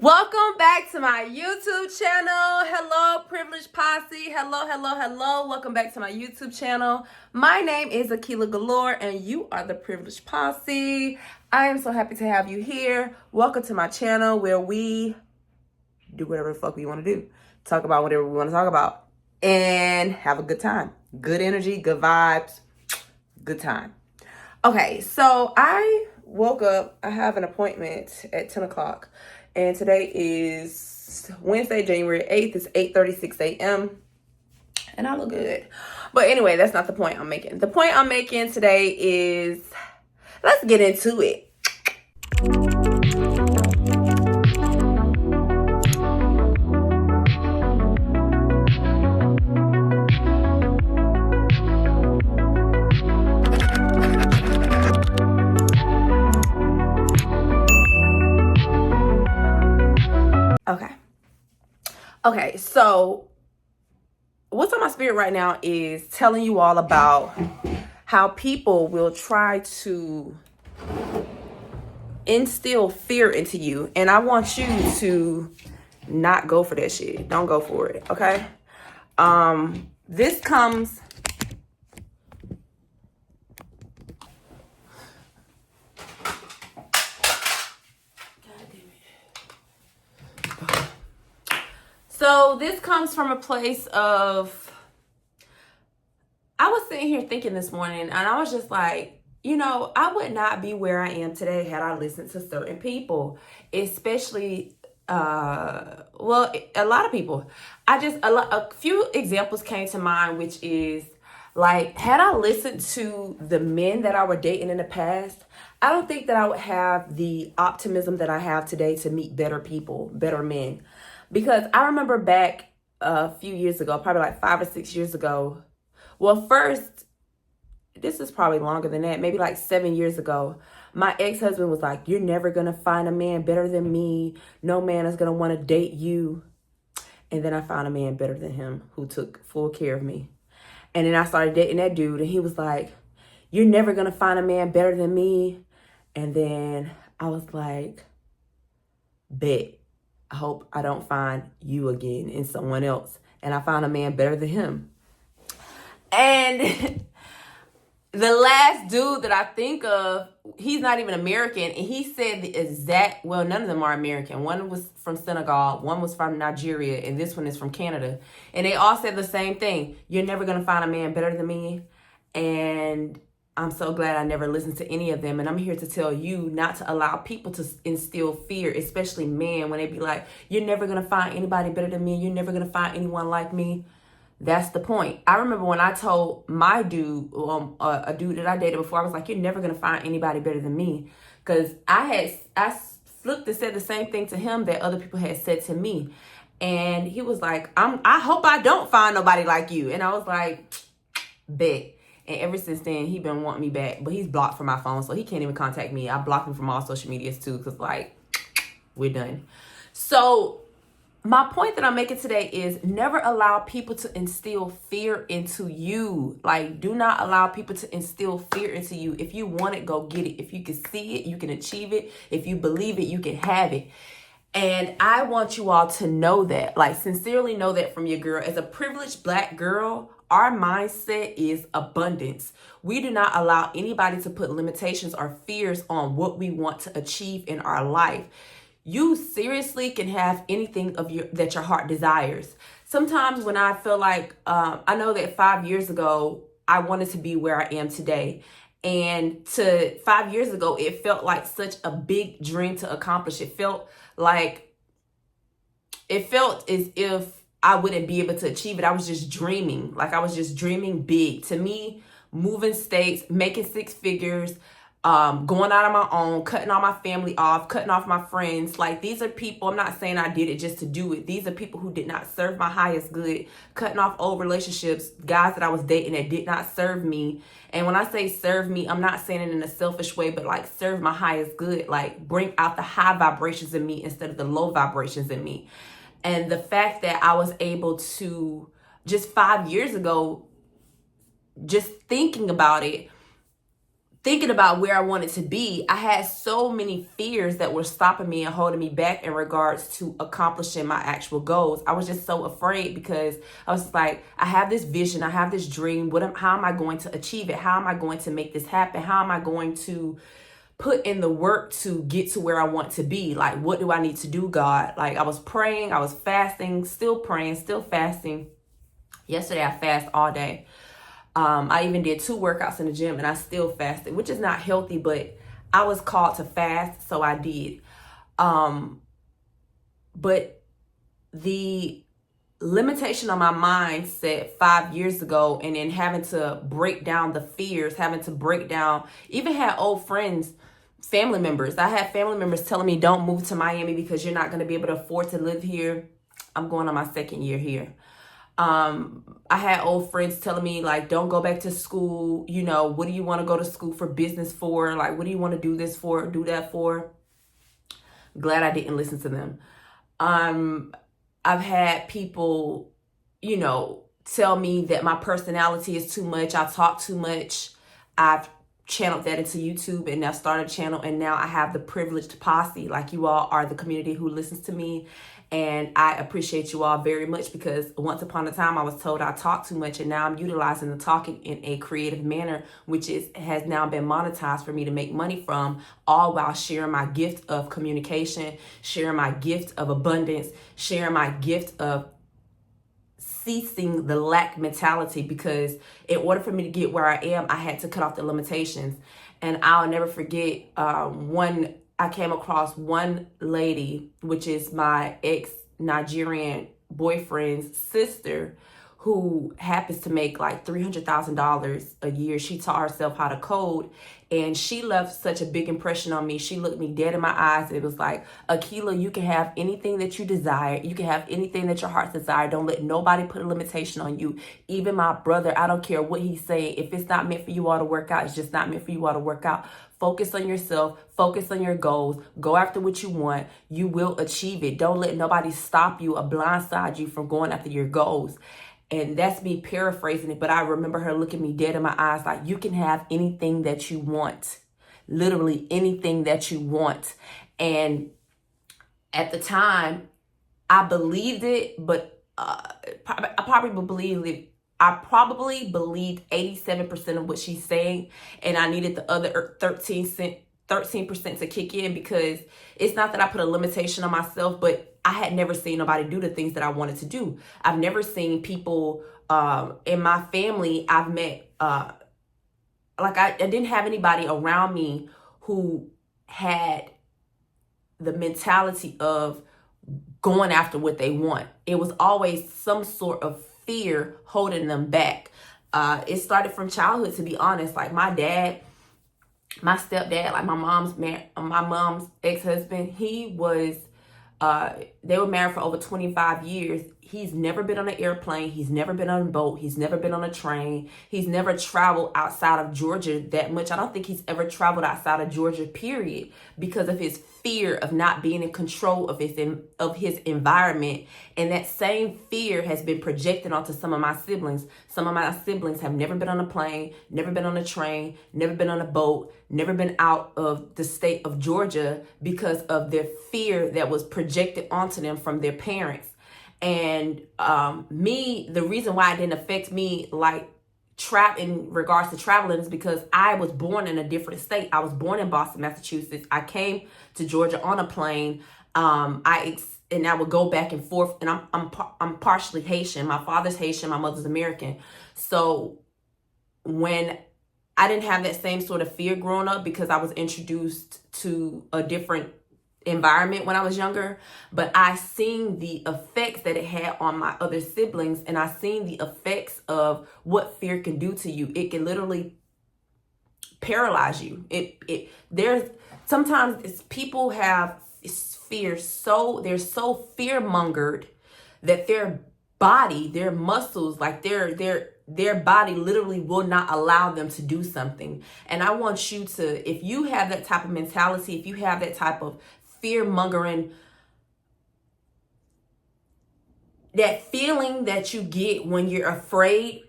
Welcome back to my YouTube channel. Hello, Privileged Posse. Hello. Welcome back to my YouTube channel. My name is Akiela Galore, and you are the Privileged Posse. I am so happy to have you here. Welcome to my channel where we do whatever the fuck we want to do. Talk about whatever we want to talk about. And have a good time. Good energy, good vibes, good time. Okay, so I woke up. I have an appointment at 10 o'clock. And today is Wednesday, January 8th. It's 8:36 a.m. And I look good. But anyway, that's not the point I'm making. The point I'm making today is, let's get into it. Okay, so what's on my spirit right now is telling you all about how people will try to instill fear into you. And I want you to not go for that shit. Don't go for it, okay? This comes... So this comes from a place of, I was sitting here thinking this morning, and I was just like, you know, I would not be where I am today had I listened to certain people, especially, a lot of people. A few examples came to mind, which is like, had I listened to the men that I were dating in the past, I don't think that I would have the optimism that I have today to meet better people, better men. Because I remember back a few years ago, probably like 5 or 6 years ago. Well, first, this is probably longer than that, maybe like 7 years ago. My ex-husband was like, "You're never going to find a man better than me. No man is going to want to date you." And then I found a man better than him who took full care of me. And then I started dating that dude, and he was like, "You're never going to find a man better than me." And then I was like, bet. I hope I don't find you again in someone else. And I found a man better than him. And the last dude that I think of, he's not even American. And he said the exact, well, none of them are American. One was from Senegal. One was from Nigeria. And this one is from Canada. And they all said the same thing. "You're never going to find a man better than me." And I'm so glad I never listened to any of them. And I'm here to tell you not to allow people to instill fear, especially men, when they be like, "You're never going to find anybody better than me. You're never going to find anyone like me." That's the point. I remember when I told my dude, a dude that I dated before, I was like, "You're never going to find anybody better than me." Because I flipped and said the same thing to him that other people had said to me. And he was like, I hope I don't find nobody like you. And I was like, bet. And ever since then, he been wanting me back. But he's blocked from my phone, so he can't even contact me. I blocked him from all social medias too, because like, we're done. So my point that I'm making today is never allow people to instill fear into you. Like, do not allow people to instill fear into you. If you want it, go get it. If you can see it, you can achieve it. If you believe it, you can have it. And I want you all to know that, like, sincerely know that from your girl. As a privileged Black girl, our mindset is abundance. We do not allow anybody to put limitations or fears on what we want to achieve in our life. You seriously can have anything that your heart desires. Sometimes when I feel like, I know that 5 years ago, I wanted to be where I am today. And 5 years ago, it felt like such a big dream to accomplish. It felt as if I wouldn't be able to achieve it. I was just dreaming. Like, I was just dreaming big. To me, moving states, making 6 figures, going out on my own, cutting all my family off, cutting off my friends. Like, these are people, I'm not saying I did it just to do it. These are people who did not serve my highest good, cutting off old relationships, guys that I was dating that did not serve me. And when I say serve me, I'm not saying it in a selfish way, but like serve my highest good, like bring out the high vibrations in me instead of the low vibrations in me. And the fact that I was able to, just 5 years ago, just thinking about it, thinking about where I wanted to be, I had so many fears that were stopping me and holding me back in regards to accomplishing my actual goals. I was just so afraid because I was like, I have this vision, I have this dream. How am I going to achieve it? How am I going to make this happen? How am I going to put in the work to get to where I want to be? Like, what do I need to do, God? Like, I was praying, I was fasting, still praying, still fasting. Yesterday, I fast all day. I even did 2 workouts in the gym and I still fasted, which is not healthy, but I was called to fast, so I did. But the limitation on my mindset 5 years ago, and then having to break down the fears, having to break down, even had old friends, family members. I had family members telling me, don't move to Miami because you're not going to be able to afford to live here. I'm going on my 2nd year here. I had old friends telling me, like, don't go back to school. You know, what do you want to go to school for business for? Like, what do you want to do this for, do that for? Glad I didn't listen to them. I've had people, you know, tell me that my personality is too much. I talk too much. I've channeled that into YouTube and now started a channel, and now I have the privileged posse. Like, you all are the community who listens to me, and I appreciate you all very much, because once upon a time I was told I talk too much, and now I'm utilizing the talking in a creative manner, which has now been monetized for me to make money from, all while sharing my gift of communication, sharing my gift of abundance, sharing my gift of ceasing the lack mentality. Because in order for me to get where I am, I had to cut off the limitations. And I'll never forget, I came across one lady, which is my ex-Nigerian boyfriend's sister, who happens to make like $300,000 a year. She taught herself how to code, and she left such a big impression on me. She looked me dead in my eyes. It was like, Akiela, you can have anything that you desire. You can have anything that your heart's desire. Don't let nobody put a limitation on you. Even my brother, I don't care what he's saying. If it's not meant for you all to work out, it's just not meant for you all to work out. Focus on yourself. Focus on your goals. Go after what you want. You will achieve it. Don't let nobody stop you or blindside you from going after your goals. And that's me paraphrasing it, but I remember her looking me dead in my eyes like, you can have anything that you want. Literally anything that you want. And at the time, I believed it, but I probably believed 87% of what she's saying, and I needed the other 13% to kick in, because it's not that I put a limitation on myself, but I had never seen nobody do the things that I wanted to do. I've never seen people in my family I've met, I didn't have anybody around me who had the mentality of going after what they want. It was always some sort of fear holding them back. It started from childhood, to be honest. Like, my dad, my stepdad, like my mom's ex-husband, they were married for over 25 years. He's never been on an airplane. He's never been on a boat. He's never been on a train. He's never traveled outside of Georgia that much. I don't think he's ever traveled outside of Georgia, period, because of his fear of not being in control of his environment. And that same fear has been projected onto some of my siblings. Some of my siblings have never been on a plane, never been on a train, never been on a boat, never been out of the state of Georgia, because of their fear that was projected onto them from their parents. And the reason why it didn't affect me like in regards to traveling is because I was born in a different state. I was born in Boston, Massachusetts. I came to Georgia on a plane. And I would go back and forth. And I'm partially Haitian. My father's Haitian. My mother's American. So when I didn't have that same sort of fear growing up, because I was introduced to a different environment when I was younger, but I seen the effects that it had on my other siblings, and I seen the effects of what fear can do to you. It can literally paralyze you. Sometimes people have fear, they're so fear mongered that their body, their muscles, like their body literally will not allow them to do something. And I want you to, if you have that type of mentality, if you have that type of fear mongering, that feeling that you get when you're afraid,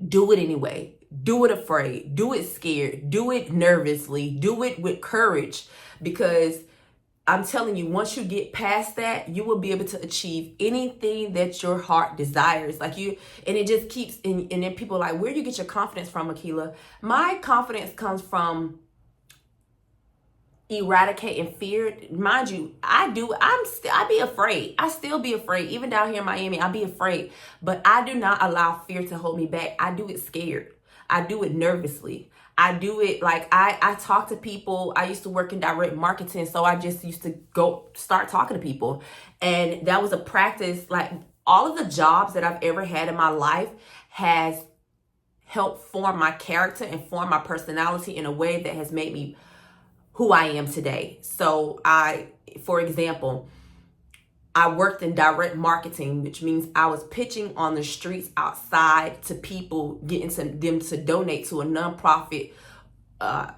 do it anyway. Do it afraid, do it scared, do it nervously, do it with courage, because I'm telling you, once you get past that, you will be able to achieve anything that your heart desires. Like you, and it just keeps, and then people are like, where do you get your confidence from, Akiela? My confidence comes from eradicating fear. Mind you, I be afraid. I still be afraid. Even down here in Miami, I be afraid. But I do not allow fear to hold me back. I do it scared. I do it nervously. I do it like I talk to people. I used to work in direct marketing, so I just used to go start talking to people. And that was a practice. Like all of the jobs that I've ever had in my life has helped form my character and form my personality in a way that has made me who I am today. So for example, I worked in direct marketing, which means I was pitching on the streets outside to people, getting them to donate to a nonprofit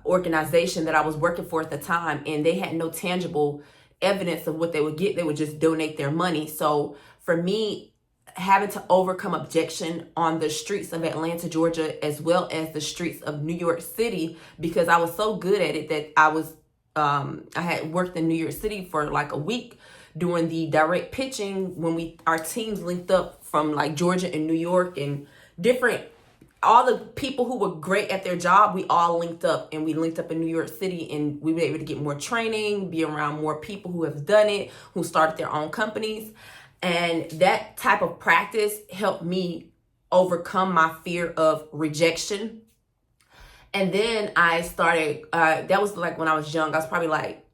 organization that I was working for at the time. And they had no tangible evidence of what they would get. They would just donate their money. So for me, having to overcome objection on the streets of Atlanta, Georgia, as well as the streets of New York City, because I was so good at it that I had worked in New York City for like a week doing the direct pitching when our teams linked up from like Georgia and New York and all the people who were great at their job, we all linked up, and we linked up in New York City, and we were able to get more training, be around more people who have done it, who started their own companies. And that type of practice helped me overcome my fear of rejection. And then I started, that was like when I was young. I was probably like,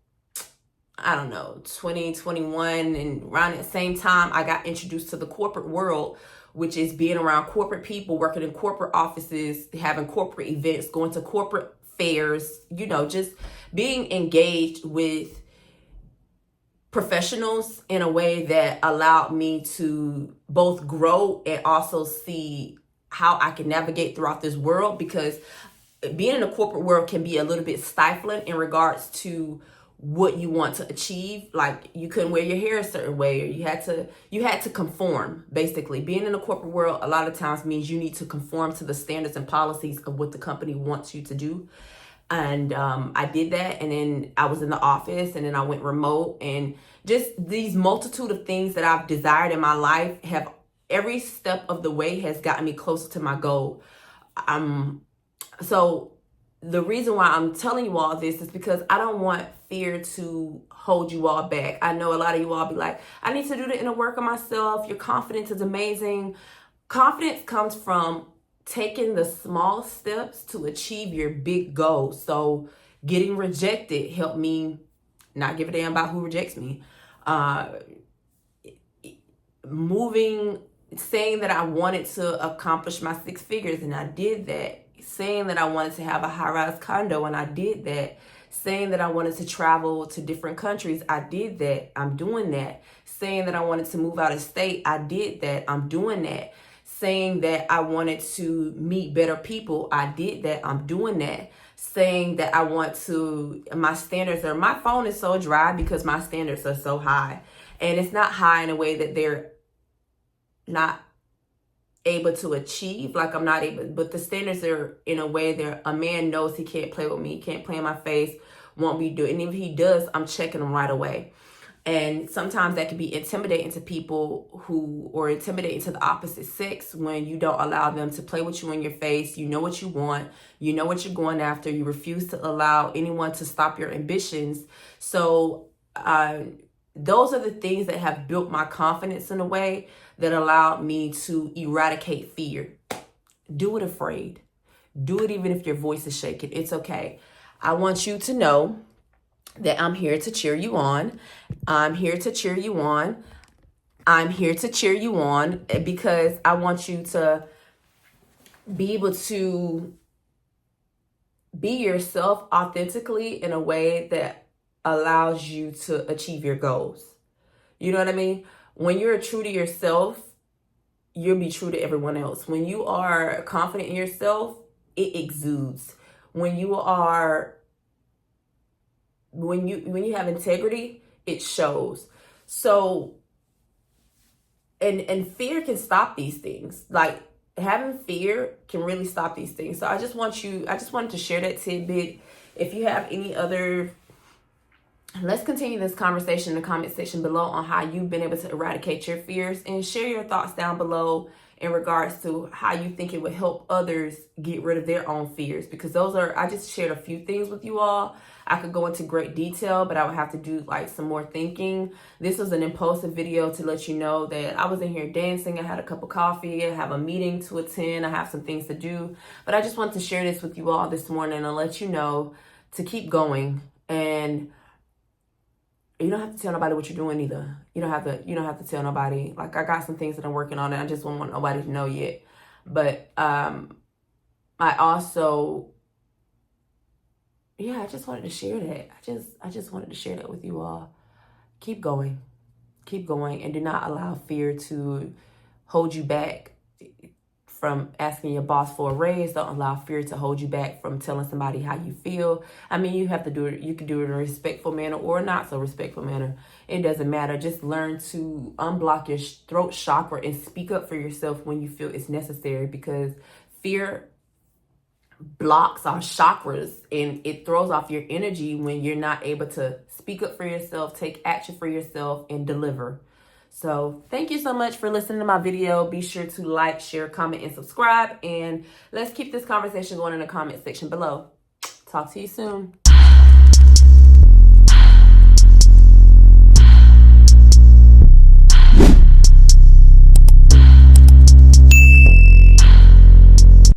I don't know, 20, 21. And around at the same time, I got introduced to the corporate world, which is being around corporate people, working in corporate offices, having corporate events, going to corporate fairs, just being engaged with professionals in a way that allowed me to both grow and also see how I can navigate throughout this world, because being in the corporate world can be a little bit stifling in regards to what you want to achieve. Like you couldn't wear your hair a certain way, or you had to conform. Basically, being in the corporate world a lot of times means you need to conform to the standards and policies of what the company wants you to do. And I did that, and then I was in the office, and then I went remote, and just these multitude of things that I've desired in my life have every step of the way has gotten me closer to my goal. So the reason why I'm telling you all this is because I don't want fear to hold you all back. I know a lot of you all be like, I need to do the inner work on myself. Your confidence is amazing. Confidence comes from taking the small steps to achieve your big goals. So getting rejected helped me not give a damn about who rejects me. Saying that I wanted to accomplish my 6 figures, and I did that. Saying that I wanted to have a high-rise condo, and I did that. Saying that I wanted to travel to different countries, I did that. I'm doing that. Saying that I wanted to move out of state, I did that. I'm doing that. Saying that I wanted to meet better people, I did that. I'm doing that. Saying that my phone is so dry because my standards are so high. And it's not high in a way that they're not able to achieve. Like I'm not able, but the standards are in a way that a man knows he can't play with me, can't play in my face, won't be doing. And even if he does, I'm checking him right away. And sometimes that can be intimidating to people or intimidating to the opposite sex when you don't allow them to play with you in your face. You know what you want. You know what you're going after. You refuse to allow anyone to stop your ambitions. So those are the things that have built my confidence in a way that allowed me to eradicate fear. Do it afraid. Do it even if your voice is shaking. It's okay. I want you to know that I'm here to cheer you on. I'm here to cheer you on. I'm here to cheer you on because I want you to be able to be yourself authentically in a way that allows you to achieve your goals. You know what I mean? When you're true to yourself, you'll be true to everyone else. When you are confident in yourself, it exudes. When you have integrity, it shows. So, and fear can stop these things. Like having fear can really stop these things. So I just wanted to share that tidbit. If you have any other, let's continue this conversation in the comment section below on how you've been able to eradicate your fears, and share your thoughts down below in regards to how you think it would help others get rid of their own fears, because I just shared a few things with you all. I could go into great detail, but I would have to do like some more thinking. This was an impulsive video to let you know that I was in here dancing. I had a cup of coffee. I have a meeting to attend. I have some things to do, but I just want to share this with you all this morning and let you know to keep going. And you don't have to tell nobody what you're doing either. You don't have to tell nobody. Like, I got some things that I'm working on and I just don't want nobody to know yet. But I also, I just wanted to share that. I just wanted to share that with you all. Keep going. Keep going, and do not allow fear to hold you back from asking your boss for a raise. Don't allow fear to hold you back from telling somebody how you feel. I mean, you have to do it. You can do it in a respectful manner or not so respectful manner. It doesn't matter. Just learn to unblock your throat chakra and speak up for yourself when you feel it's necessary, because fear blocks our chakras and it throws off your energy when you're not able to speak up for yourself, take action for yourself, and deliver. So thank you so much for listening to my video. Be sure to like, share, comment, and subscribe. And let's keep this conversation going in the comment section below. Talk to you soon.